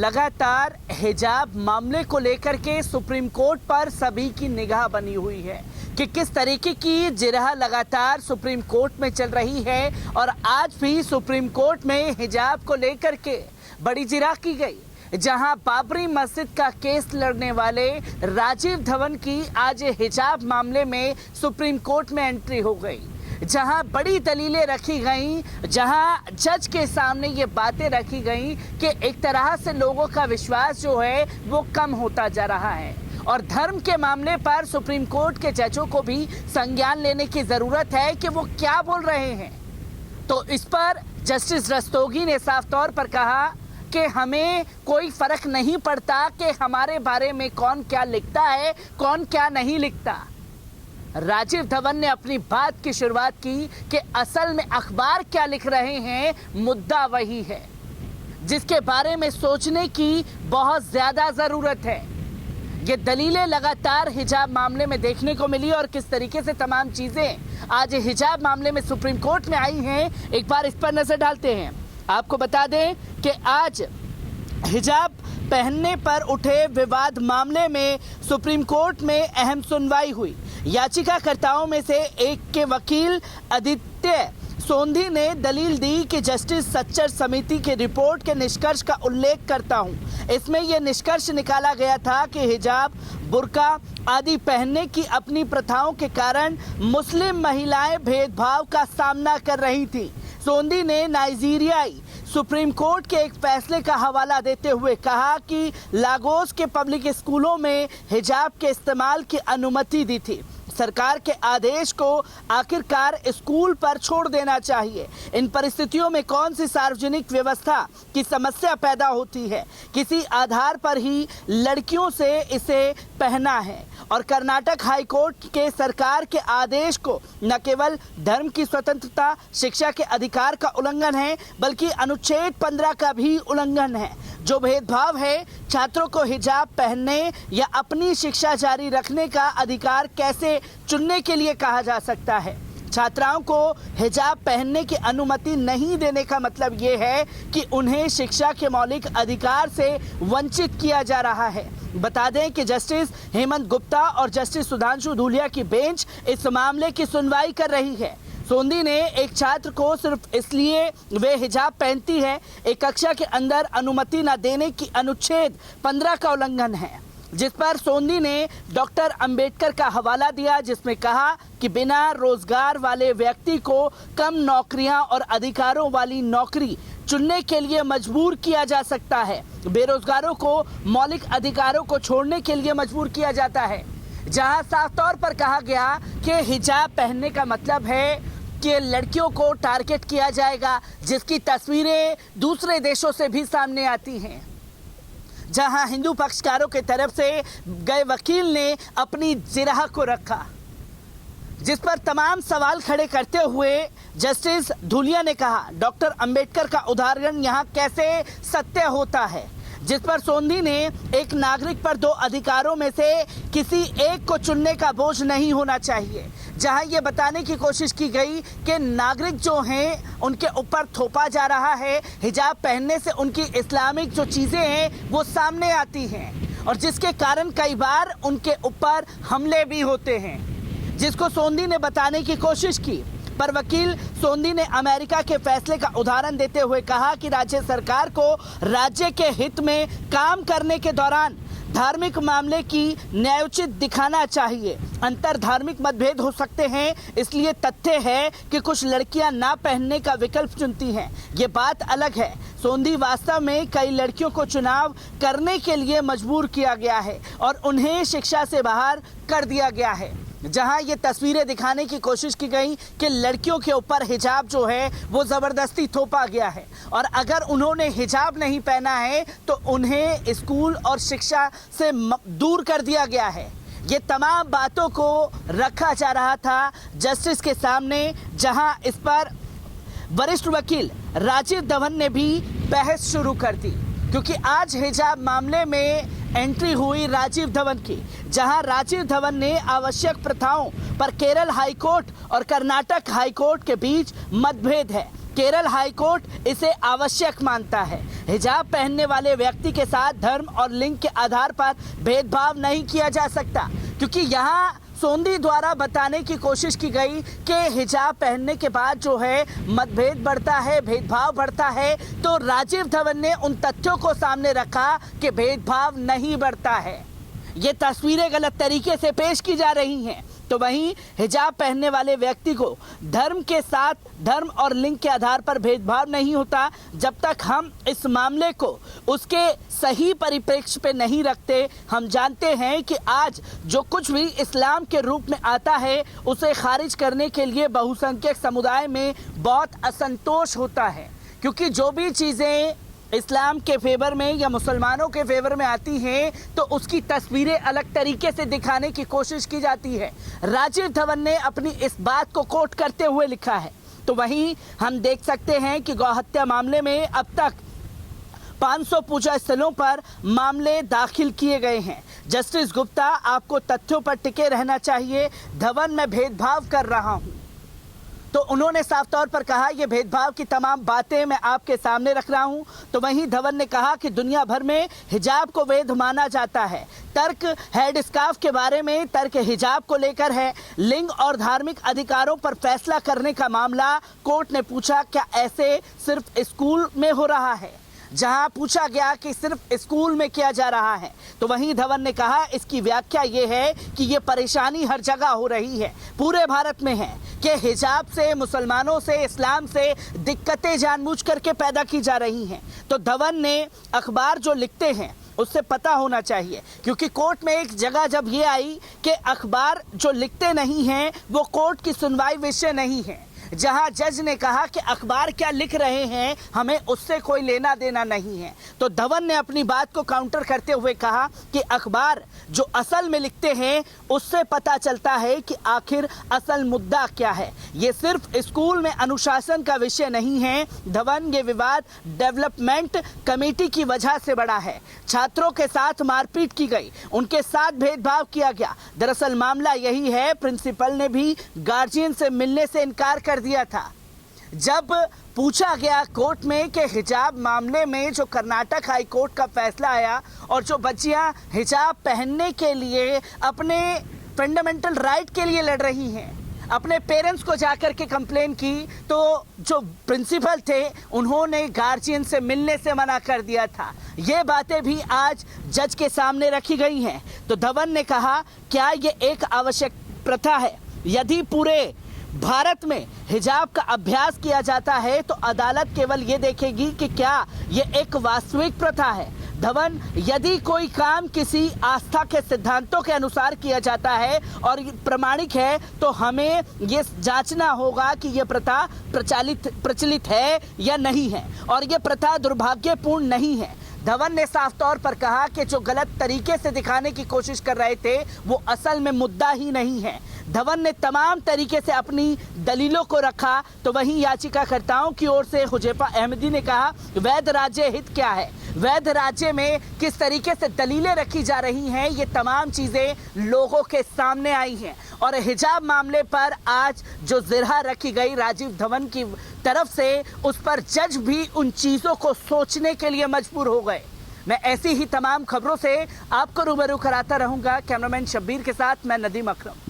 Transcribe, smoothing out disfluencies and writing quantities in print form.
लगातार हिजाब मामले को लेकर के सुप्रीम कोर्ट पर सभी की निगाह बनी हुई है कि किस तरीके की जिरह लगातार सुप्रीम कोर्ट में चल रही है। और आज भी सुप्रीम कोर्ट में हिजाब को लेकर के बड़ी जिरह की गई, जहां बाबरी मस्जिद का केस लड़ने वाले राजीव धवन की आज हिजाब मामले में सुप्रीम कोर्ट में एंट्री हो गई, जहां बड़ी दलीलें रखी गईं, जहां जज के सामने ये बातें रखी गईं कि एक तरह से लोगों का विश्वास जो है वो कम होता जा रहा है और धर्म के मामले पर सुप्रीम कोर्ट के जजों को भी संज्ञान लेने की जरूरत है कि वो क्या बोल रहे हैं। तो इस पर जस्टिस रस्तोगी ने साफ तौर पर कहा कि हमें कोई फर्क नहीं पड़ता कि हमारे बारे में कौन क्या लिखता है, कौन क्या नहीं लिखता। राजीव धवन ने अपनी बात की शुरुआत की कि असल में अखबार क्या लिख रहे हैं, मुद्दा वही है जिसके बारे में सोचने की बहुत ज्यादा जरूरत है। ये दलीलें लगातार हिजाब मामले में देखने को मिली और किस तरीके से तमाम चीजें आज हिजाब मामले में सुप्रीम कोर्ट में आई हैं, एक बार इस पर नजर डालते हैं। आपको बता दें कि आज हिजाब पहनने पर उठे विवाद मामले में सुप्रीम कोर्ट में अहम सुनवाई हुई। याचिकाकर्ताओं में से एक के वकील आदित्य सोंधी ने दलील दी कि जस्टिस सच्चर समिति की रिपोर्ट के निष्कर्ष का उल्लेख करता हूं। इसमें यह निष्कर्ष निकाला गया था कि हिजाब, बुर्का आदि पहनने की अपनी प्रथाओं के कारण मुस्लिम महिलाएं भेदभाव का सामना कर रही थीं। सोंधी ने नाइजीरियाई सुप्रीम कोर्ट के एक फैसले का हवाला देते हुए कहा कि लागोस के पब्लिक स्कूलों में हिजाब के इस्तेमाल की अनुमति दी थी। सरकार के आदेश को आखिरकार स्कूल पर छोड़ देना चाहिए। इन परिस्थितियों में कौन सी सार्वजनिक व्यवस्था की समस्या पैदा होती है, किसी आधार पर ही लड़कियों से इसे पहना है। और कर्नाटक हाई कोर्ट के सरकार के आदेश को न केवल धर्म की स्वतंत्रता, शिक्षा के अधिकार का उल्लंघन है, बल्कि अनुच्छेद 15 का भी उल्लंघन है। जो भेदभाव है, छात्रों को हिजाब पहनने या अपनी शिक्षा जारी रखने का अधिकार कैसे चुनने के लिए कहा जा सकता है। छात्राओं को हिजाब पहनने की अनुमति नहीं देने का मतलब ये है कि उन्हें शिक्षा के मौलिक अधिकार से वंचित किया जा रहा है। बता दें कि जस्टिस हेमंत गुप्ता और जस्टिस सुधांशु धूलिया की बेंच इस मामले की सुनवाई कर रही है। सोंधी ने एक छात्र को सिर्फ इसलिए वे हिजाब पहनती है एक कक्षा के अंदर अनुमति न देने की अनुच्छेद 15 का उल्लंघन है, जिस पर सोंधी ने डॉक्टर अंबेडकर का हवाला दिया, जिसमें कहा कि बिना रोजगार वाले व्यक्ति को कम नौकरियां और अधिकारों वाली नौकरी चुनने के लिए मजबूर किया जा सकता है। बेरोजगारों को मौलिक अधिकारों को छोड़ने के लिए मजबूर किया जाता है। जहां साफ तौर पर कहा गया कि हिजाब पहनने का मतलब है कि लड़कियों को टारगेट किया जाएगा, जिसकी तस्वीरें दूसरे देशों से भी सामने आती हैं। जहां हिंदू पक्षकारों की तरफ से गए वकील ने अपनी जिरह को रखा, जिस पर तमाम सवाल खड़े करते हुए जस्टिस धूलिया ने कहा डॉक्टर अंबेडकर का उदाहरण यहाँ कैसे सत्य होता है, जिस पर सोंधी ने एक नागरिक पर दो अधिकारों में से किसी एक को चुनने का बोझ नहीं होना चाहिए। जहां ये बताने की कोशिश की गई कि नागरिक जो हैं उनके ऊपर थोपा जा रहा है, हिजाब पहनने से उनकी इस्लामिक जो चीज़ें हैं वो सामने आती हैं और जिसके कारण कई बार उनके ऊपर हमले भी होते हैं, जिसको सोंधी ने बताने की कोशिश की। पर वकील सोंधी ने अमेरिका के फैसले का उदाहरण देते हुए कहा कि राज्य सरकार को राज्य के हित में काम करने के दौरान धार्मिक मामले की न्यायोचित दिखाना चाहिए। अंतर धार्मिक मतभेद हो सकते हैं, इसलिए तथ्य है कि कुछ लड़कियां ना पहनने का विकल्प चुनती हैं, ये बात अलग है। सोंधी वास्तव में कई लड़कियों को चुनाव करने के लिए मजबूर किया गया है और उन्हें शिक्षा से बाहर कर दिया गया है। जहां ये तस्वीरें दिखाने की कोशिश की गई कि लड़कियों के ऊपर हिजाब जो है वो ज़बरदस्ती थोपा गया है और अगर उन्होंने हिजाब नहीं पहना है तो उन्हें स्कूल और शिक्षा से दूर कर दिया गया है। ये तमाम बातों को रखा जा रहा था जस्टिस के सामने, जहां इस पर वरिष्ठ वकील राजीव धवन ने भी बहस शुरू कर दी, क्योंकि आज हिजाब मामले में एंट्री हुई राजीव धवन की, जहां राजीव धवन ने आवश्यक प्रथाओं पर केरल हाईकोर्ट और कर्नाटक हाईकोर्ट के बीच मतभेद है। केरल हाईकोर्ट इसे आवश्यक मानता है। हिजाब पहनने वाले व्यक्ति के साथ धर्म और लिंग के आधार पर भेदभाव नहीं किया जा सकता, क्योंकि यहाँ सोंधी द्वारा बताने की कोशिश की गई कि हिजाब पहनने के बाद जो है मतभेद बढ़ता है, भेदभाव बढ़ता है। तो राजीव धवन ने उन तथ्यों को सामने रखा कि भेदभाव नहीं बढ़ता है। ये तस्वीरें गलत तरीके से पेश की जा रही हैं। तो वहीं हिजाब पहनने वाले व्यक्ति को धर्म के साथ धर्म और लिंग के आधार पर भेदभाव नहीं होता। जब तक हम इस मामले को उसके सही परिप्रेक्ष्य पे नहीं रखते, हम जानते हैं कि आज जो कुछ भी इस्लाम के रूप में आता है उसे खारिज करने के लिए बहुसंख्यक समुदाय में बहुत असंतोष होता है, क्योंकि जो भी चीज़ें इस्लाम के फेवर में या मुसलमानों के फेवर में आती हैं तो उसकी तस्वीरें अलग तरीके से दिखाने की कोशिश की जाती है। राजीव धवन ने अपनी इस बात को कोट करते हुए लिखा है। तो वहीं हम देख सकते हैं कि गौहत्या मामले में अब तक 500 पूजा स्थलों पर मामले दाखिल किए गए हैं। जस्टिस गुप्ता, आपको तथ्यों पर टिके रहना चाहिए। धवन, मैं भेदभाव कर रहा हूं। तो उन्होंने साफ तौर पर कहा ये भेदभाव की तमाम बातें मैं आपके सामने रख रहा हूं। तो वहीं धवन ने कहा कि दुनिया भर में हिजाब को वैध माना जाता है। तर्क हेड स्कार्फ के बारे में, तर्क हिजाब को लेकर है। लिंग और धार्मिक अधिकारों पर फैसला करने का मामला कोर्ट ने पूछा, क्या ऐसे सिर्फ स्कूल में हो रहा है? जहां पूछा गया कि सिर्फ स्कूल में किया जा रहा है, तो वहीं धवन ने कहा इसकी व्याख्या ये है कि ये परेशानी हर जगह हो रही है, पूरे भारत में है कि हिजाब से, मुसलमानों से, इस्लाम से दिक्कतें जानबूझ करके पैदा की जा रही हैं। तो धवन ने अखबार जो लिखते हैं उससे पता होना चाहिए, क्योंकि कोर्ट में एक जगह जब ये आई कि अखबार जो लिखते नहीं हैं वो कोर्ट की सुनवाई विषय नहीं है, जहां जज ने कहा कि अखबार क्या लिख रहे हैं हमें उससे कोई लेना देना नहीं है। तो धवन ने अपनी बात को काउंटर करते हुए कहा कि अखबार जो असल में लिखते हैं उससे पता चलता है कि आखिर असल मुद्दा क्या है। ये सिर्फ स्कूल में अनुशासन का विषय नहीं है। धवन, ये विवाद डेवलपमेंट कमेटी की वजह से बढ़ा है। छात्रों के साथ मारपीट की गई, उनके साथ भेदभाव किया गया। दरअसल मामला यही है, प्रिंसिपल ने भी गार्जियन से मिलने से इनकार कर दिया था। जब पूछा गया कोर्ट में कि हिजाब मामले में जो कर्नाटक हाई कोर्ट का फैसला आया और जो बच्चियां हिजाब पहनने के लिए अपने फंडामेंटल राइट के लिए लड़ रही हैं, अपने पेरेंट्स को जाकर के कंप्लेन की, तो जो प्रिंसिपल थे उन्होंने गार्जियन से मिलने से मना कर दिया था। ये बातें भी आज जज के सामने रखी गई हैं। तो धवन ने कहा, क्या ये एक आवश्यक प्रथा है? यदि पूरे भारत में हिजाब का अभ्यास किया जाता है तो अदालत केवल ये देखेगी कि क्या ये एक वास्तविक प्रथा है। धवन, यदि कोई काम किसी आस्था के सिद्धांतों के अनुसार किया जाता है और प्रमाणिक है तो हमें ये जांचना होगा कि ये प्रथा प्रचलित है या नहीं है, और ये प्रथा दुर्भाग्यपूर्ण नहीं है। धवन ने साफ तौर पर कहा कि जो गलत तरीके से दिखाने की कोशिश कर रहे थे वो असल में मुद्दा ही नहीं है। धवन ने तमाम तरीके से अपनी दलीलों को रखा। तो वहीं याचिकाकर्ताओं की ओर से हुजैफा अहमदी ने कहा, वैध राज्य हित क्या है, वैध राज्य में किस तरीके से दलीलें रखी जा रही हैं, ये तमाम चीज़ें लोगों के सामने आई हैं। और हिजाब मामले पर आज जो जिरह रखी गई राजीव धवन की तरफ से, उस पर जज भी उन चीज़ों को सोचने के लिए मजबूर हो गए। मैं ऐसी ही तमाम खबरों से आपको रूबरू कराता रहूँगा। कैमरामैन शब्बीर के साथ मैं नदीम अकरम।